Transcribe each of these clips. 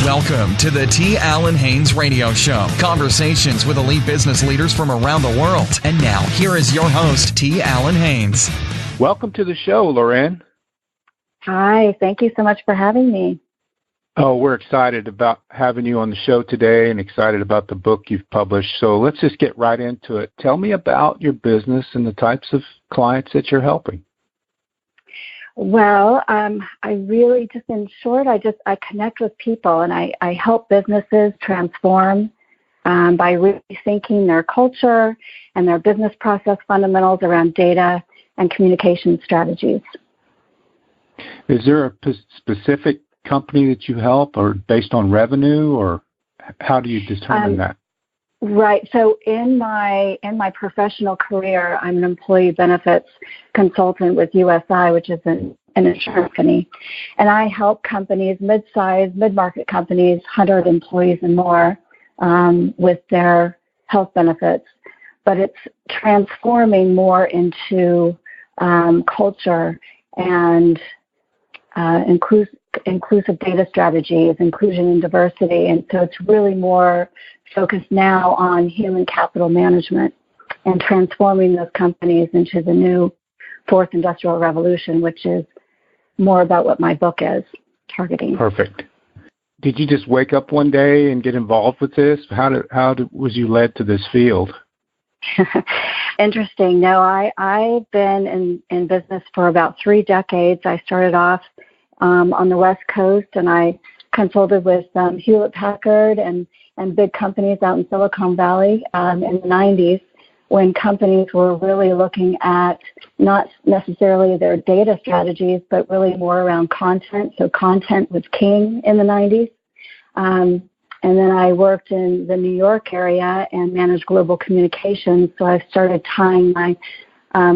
Welcome to the T. Allen Haynes Radio Show. Conversations with elite business leaders from around the world. And now, here is your host, T. Allen Haynes. Welcome to the show, Loren. Hi, thank you so much for having me. Oh, we're excited about having you on the show today and excited about the book you've published. So let's just get right into it. Tell me about your business and the types of clients that you're helping. Well, I really just, in short, I connect with people and I help businesses transform by rethinking their culture and their business process fundamentals around data and communication strategies. Is there a specific company that you help, or based on revenue, or how do you determine that? Right. So in my professional career, I'm an employee benefits consultant with USI, which is an insurance company, and I help companies, mid-market companies, 100 employees and more, with their health benefits. But it's transforming more into culture and inclusive data strategies, inclusion and diversity, and so it's really more focused now on human capital management and transforming those companies into the new fourth industrial revolution, which is more about what my book is targeting. Perfect. Did you just wake up one day and get involved with this? How was you led to this field? Interesting. No, I've been in business for about 3 decades. I started off on the West Coast, and I consulted with Hewlett-Packard and big companies out in Silicon Valley in the 90s, when companies were really looking at not necessarily their data strategies, but really more around content. So content was king in the 90s. And then I worked in the New York area and managed global communications. So I started tying my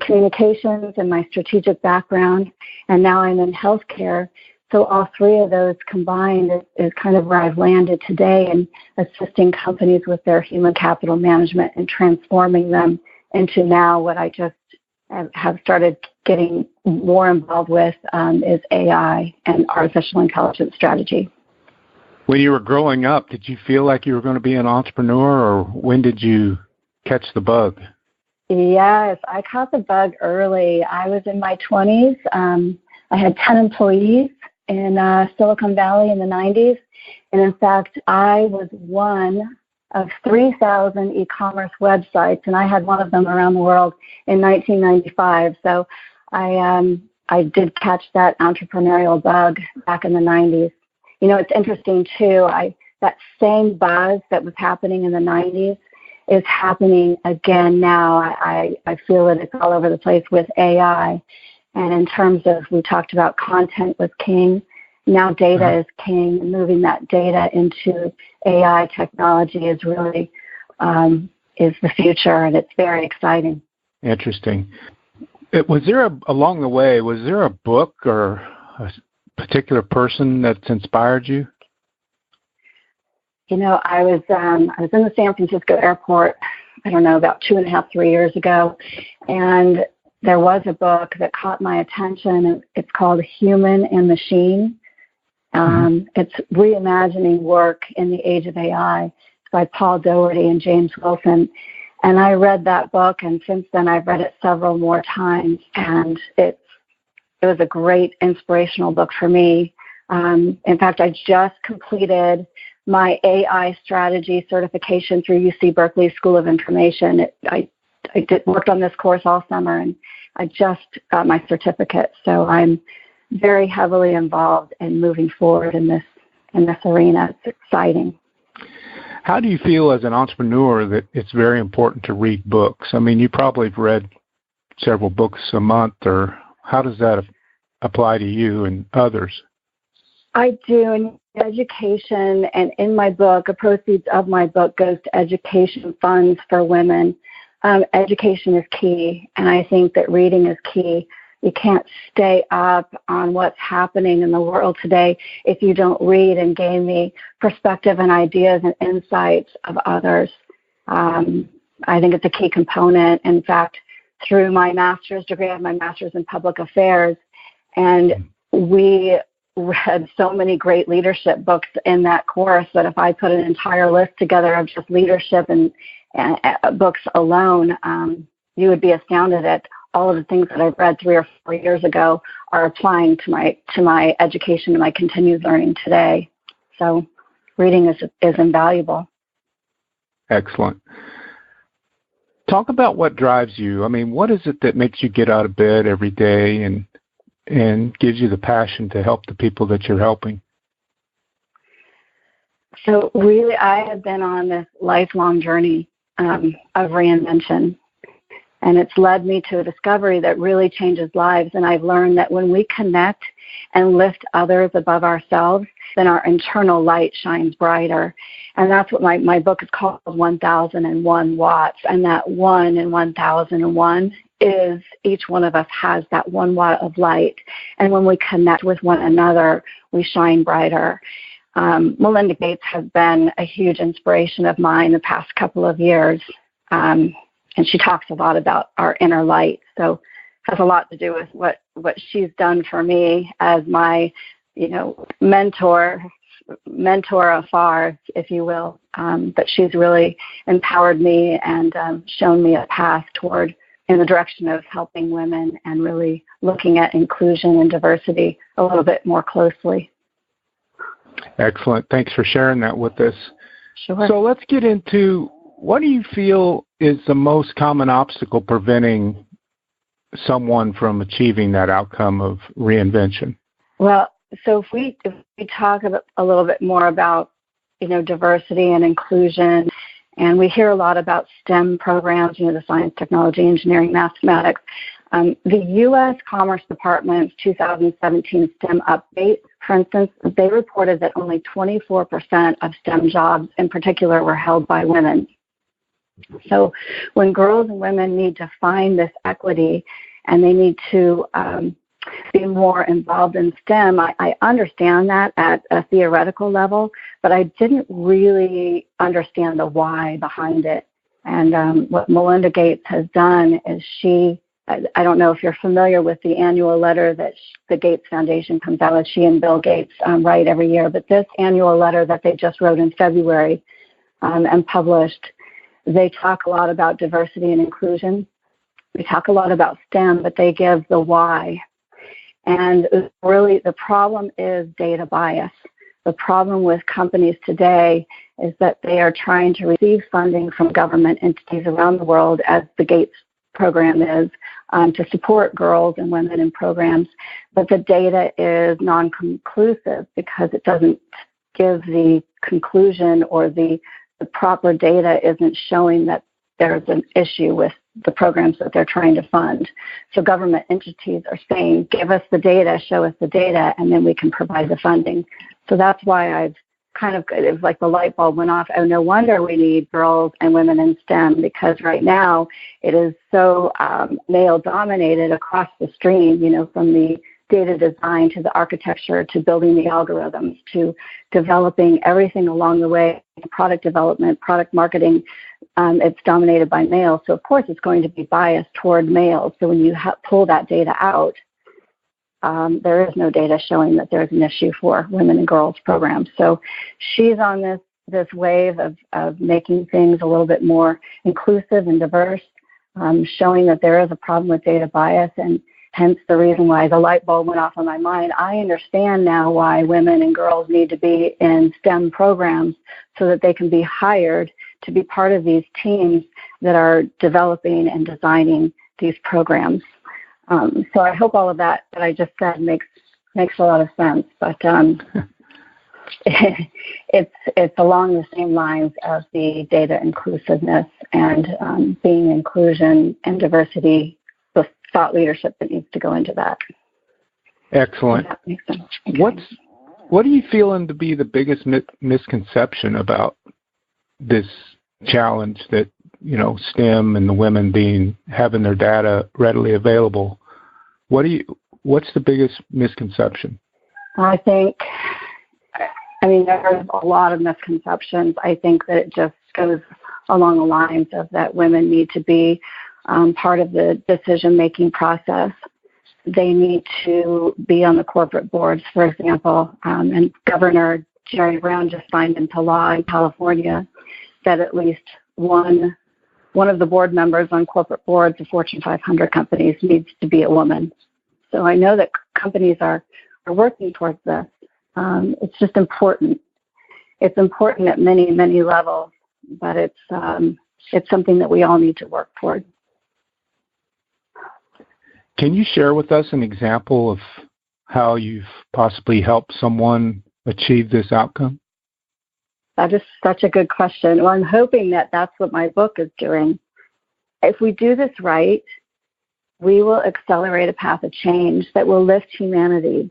communications and my strategic background, and now I'm in healthcare. So all 3 of those combined is kind of where I've landed today, in assisting companies with their human capital management and transforming them into now what I just have started getting more involved with is AI and artificial intelligence strategy. When you were growing up, did you feel like you were going to be an entrepreneur, or when did you catch the bug? Yes, I caught the bug early. I was in my 20s. I had 10 employees in Silicon Valley in the 90s. And in fact, I was one of 3,000 e-commerce websites, and I had one of them around the world in 1995. So I did catch that entrepreneurial bug back in the 90s. You know, it's interesting, too. That same buzz that was happening in the 90s is happening again now. I feel that it's all over the place with AI. And in terms of, we talked about content was king, now data is king, and moving that data into AI technology is really is the future, and it's very exciting. Interesting. Was there along the way, was there a book or a particular person that's inspired you? You know, I was in the San Francisco airport, I don't know, about 2.5, 3 years ago, and there was a book that caught my attention. It's called Human and Machine. It's reimagining work in the age of AI. It's by Paul Doherty and James Wilson. And I read that book, and since then I've read it several more times, and it was a great inspirational book for me. In fact, I just completed my AI strategy certification through UC Berkeley School of Information. I worked on this course all summer, and I just got my certificate. So I'm very heavily involved in moving forward in this arena. It's exciting. How do you feel as an entrepreneur that it's very important to read books? I mean, you probably have read several books a month, or how does that apply to you and others? I do. In education, and in my book, the proceeds of my book goes to education funds for women. Education is key, and I think that reading is key. You can't stay up on what's happening in the world today if you don't read and gain the perspective and ideas and insights of others. I think it's a key component. In fact, through my master's degree, I have my master's in public affairs, and we read so many great leadership books in that course that if I put an entire list together of just leadership and books alone, you would be astounded at all of the things that I've read 3 or 4 years ago are applying to my education and my continued learning today. So reading is invaluable. Excellent. Talk about what drives you. I mean, what is it that makes you get out of bed every day and gives you the passion to help the people that you're helping? So really, I have been on this lifelong journey of reinvention, and it's led me to a discovery that really changes lives. And I've learned that when we connect and lift others above ourselves, then our internal light shines brighter. And that's what my book is called, 1001 Watts. And that 1 in 1001 is each one of us has that 1 watt of light. And when we connect with one another, we shine brighter. Melinda Gates has been a huge inspiration of mine the past couple of years. And she talks a lot about our inner light. So it has a lot to do with what she's done for me as my, mentor afar, if you will. But she's really empowered me and shown me a path toward in the direction of helping women and really looking at inclusion and diversity a little bit more closely. Excellent. Thanks for sharing that with us. Sure. So let's get into, what do you feel is the most common obstacle preventing someone from achieving that outcome of reinvention? Well, so if we talk a little bit more about, diversity and inclusion, and we hear a lot about STEM programs, the science, technology, engineering, mathematics. The U.S. Commerce Department's 2017 STEM update, for instance, they reported that only 24% of STEM jobs in particular were held by women. So when girls and women need to find this equity and they need to be more involved in STEM, I understand that at a theoretical level, but I didn't really understand the why behind it. And what Melinda Gates has done is I don't know if you're familiar with the annual letter that the Gates Foundation comes out with. She and Bill Gates write every year, but this annual letter that they just wrote in February and published, they talk a lot about diversity and inclusion. They talk a lot about STEM, but they give the why. And really the problem is data bias. The problem with companies today is that they are trying to receive funding from government entities around the world, as the Gates program is, to support girls and women in programs. But the data is non-conclusive because it doesn't give the conclusion, or the proper data isn't showing that there's an issue with the programs that they're trying to fund. So government entities are saying, give us the data, show us the data, and then we can provide the funding. So that's why it was like the light bulb went off. Oh, no wonder we need girls and women in STEM, because right now it is so male-dominated across the stream, from the data design to the architecture to building the algorithms to developing everything along the way, product development, product marketing. It's dominated by males. So, of course, it's going to be biased toward males. So when you pull that data out, there is no data showing that there's an issue for women and girls programs. So she's on this wave of making things a little bit more inclusive and diverse, showing that there is a problem with data bias, and hence the reason why the light bulb went off on my mind. I understand now why women and girls need to be in STEM programs so that they can be hired to be part of these teams that are developing and designing these programs. So I hope all of that I just said makes a lot of sense. But it's along the same lines of the data inclusiveness and being inclusion and diversity, the thought leadership that needs to go into that. Excellent. That makes sense. Okay. What do you feel to be the biggest misconception about this challenge that, STEM and the women having their data readily available? What's the biggest misconception? I think, there's a lot of misconceptions. I think that it just goes along the lines of that women need to be part of the decision-making process, they need to be on the corporate boards, for example. And Governor Jerry Brown just signed into law in California that at least one of the board members on corporate boards of Fortune 500 companies needs to be a woman. So I know that companies are working towards this. It's just important. It's important at many, many levels, but it's something that we all need to work toward. Can you share with us an example of how you've possibly helped someone achieve this outcome? That is such a good question. Well, I'm hoping that that's what my book is doing. If we do this right, we will accelerate a path of change that will lift humanity.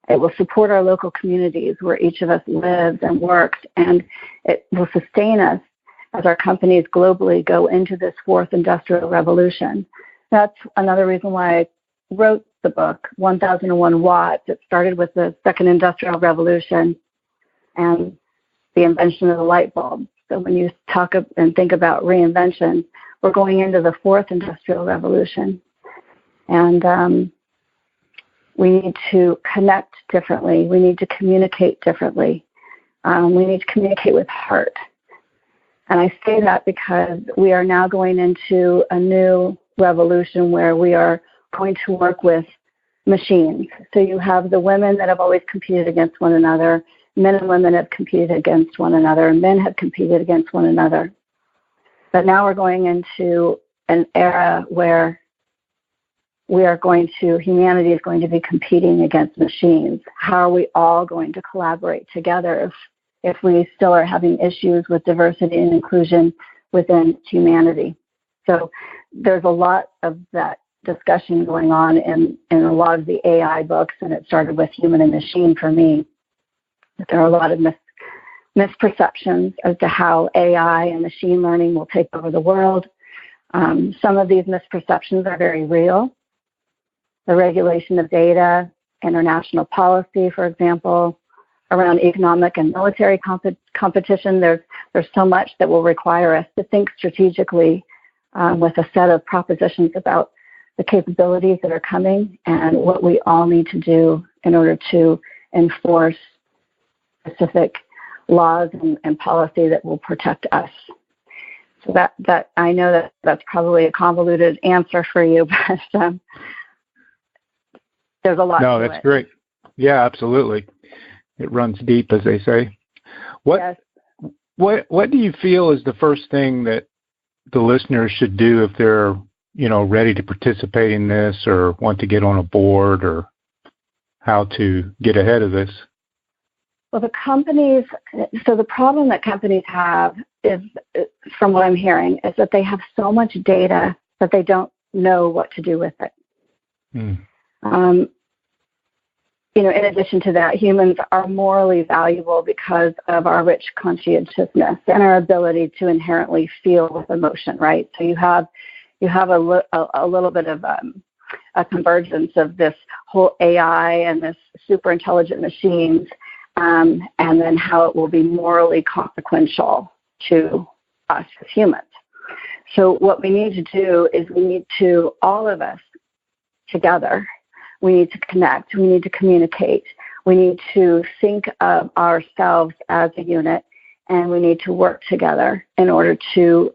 It will support our local communities where each of us lives and works, and it will sustain us as our companies globally go into this fourth industrial revolution. That's another reason why I wrote the book, 1001 Watts. It started with the second industrial revolution and the invention of the light bulb. So when you talk and think about reinvention, we're going into the fourth industrial revolution. And we need to connect differently. We need to communicate differently. We need to communicate with heart. And I say that because we are now going into a new revolution where we are going to work with machines. So you have the women that have always competed against one another. Men and women have competed against one another. Men have competed against one another. But now we're going into an era where humanity is going to be competing against machines. How are we all going to collaborate together if we still are having issues with diversity and inclusion within humanity? So there's a lot of that discussion going on in a lot of the AI books, and it started with Human and Machine for me. There are a lot of misperceptions as to how AI and machine learning will take over the world. Some of these misperceptions are very real. The regulation of data, international policy, for example, around economic and military competition. There's so much that will require us to think strategically with a set of propositions about the capabilities that are coming and what we all need to do in order to enforce specific laws and policy that will protect us. So that I know that's probably a convoluted answer for you, but there's a lot to it. No, that's great. Yeah, absolutely. It runs deep, as they say. Yes. What do you feel is the first thing that the listeners should do if they're, ready to participate in this or want to get on a board, or how to get ahead of this? Well, the problem that companies have is, from what I'm hearing, is that they have so much data that they don't know what to do with it. In addition to that, humans are morally valuable because of our rich conscientiousness and our ability to inherently feel with emotion, right? So you have a little bit of a convergence of this whole AI and this super intelligent machines, and then how it will be morally consequential to us as humans. So what we need to do is all of us together, we need to connect, we need to communicate, we need to think of ourselves as a unit, and we need to work together in order to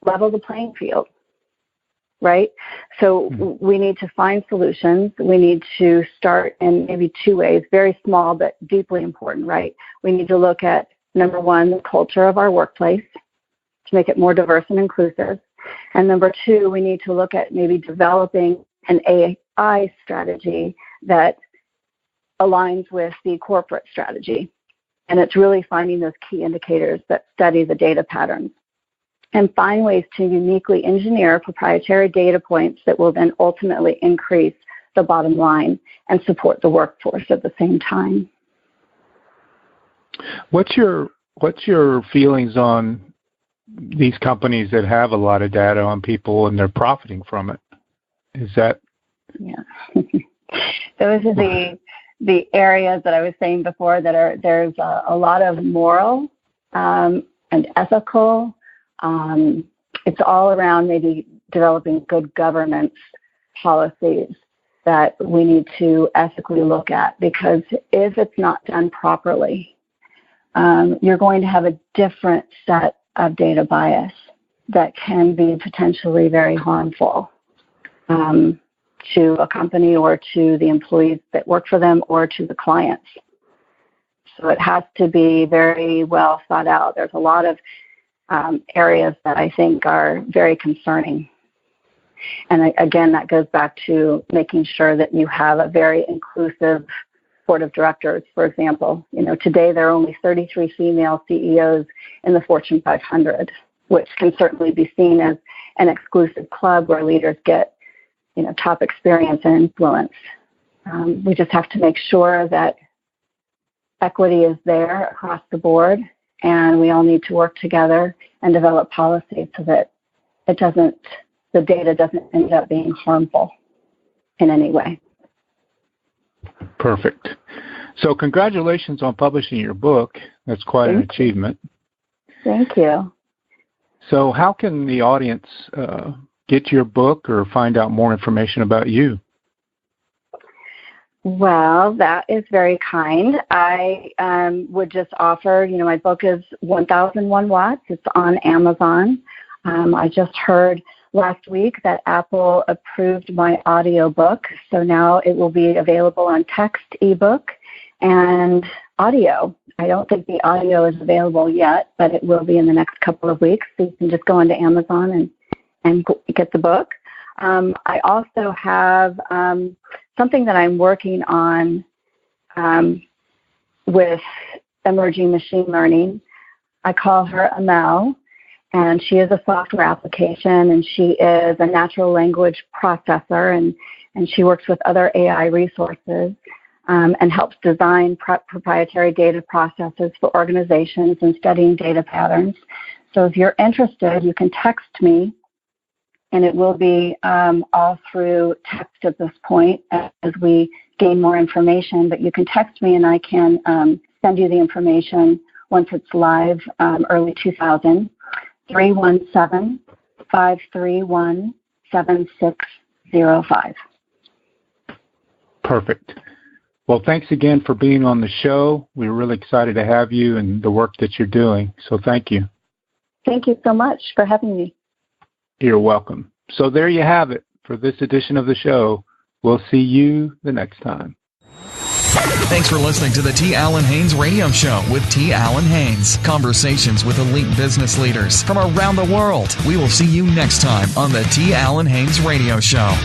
level the playing field, right? So we need to find solutions. We need to start in maybe two ways, very small but deeply important, right? We need to look at, number one, the culture of our workplace to make it more diverse and inclusive. And number two, we need to look at maybe developing an AI strategy that aligns with the corporate strategy. And it's really finding those key indicators that study the data patterns and find ways to uniquely engineer proprietary data points that will then ultimately increase the bottom line and support the workforce at the same time. What's your feelings on these companies that have a lot of data on people and they're profiting from it? Is that? Yeah. Those are the areas that I was saying before that there's a lot of moral and ethical. It's all around maybe developing good governance policies that we need to ethically look at, because if it's not done properly, you're going to have a different set of data bias that can be potentially very harmful to a company or to the employees that work for them or to the clients. So it has to be very well thought out. There's a lot of areas that I think are very concerning. And again, that goes back to making sure that you have a very inclusive board of directors. For example, today there are only 33 female CEOs in the Fortune 500, which can certainly be seen as an exclusive club where leaders get, top experience and influence. We just have to make sure that equity is there across the board, and we all need to work together and develop policies so that the data doesn't end up being harmful in any way. Perfect. So congratulations on publishing your book. That's quite an achievement. Thank you. So how can the audience get your book or find out more information about you? Well, that is very kind. I would just offer, my book is 1001 Watts. It's on Amazon. I just heard last week that Apple approved my audiobook, so now it will be available on text, ebook, and audio. I don't think the audio is available yet, but it will be in the next couple of weeks. So you can just go into Amazon and get the book. I also have something that I'm working on with emerging machine learning. I call her Amel, and she is a software application, and she is a natural language processor, and she works with other AI resources and helps design proprietary data processes for organizations and studying data patterns. So if you're interested, you can text me, and it will be all through text at this point as we gain more information. But you can text me, and I can send you the information once it's live, early 2000, 317-531-7605. Perfect. Well, thanks again for being on the show. We're really excited to have you and the work that you're doing. So thank you. Thank you so much for having me. You're welcome. So there you have it for this edition of the show. We'll see you the next time. Thanks for listening to the T. Allen Haynes Radio Show with T. Allen Haynes. Conversations with elite business leaders from around the world. We will see you next time on the T. Allen Haynes Radio Show.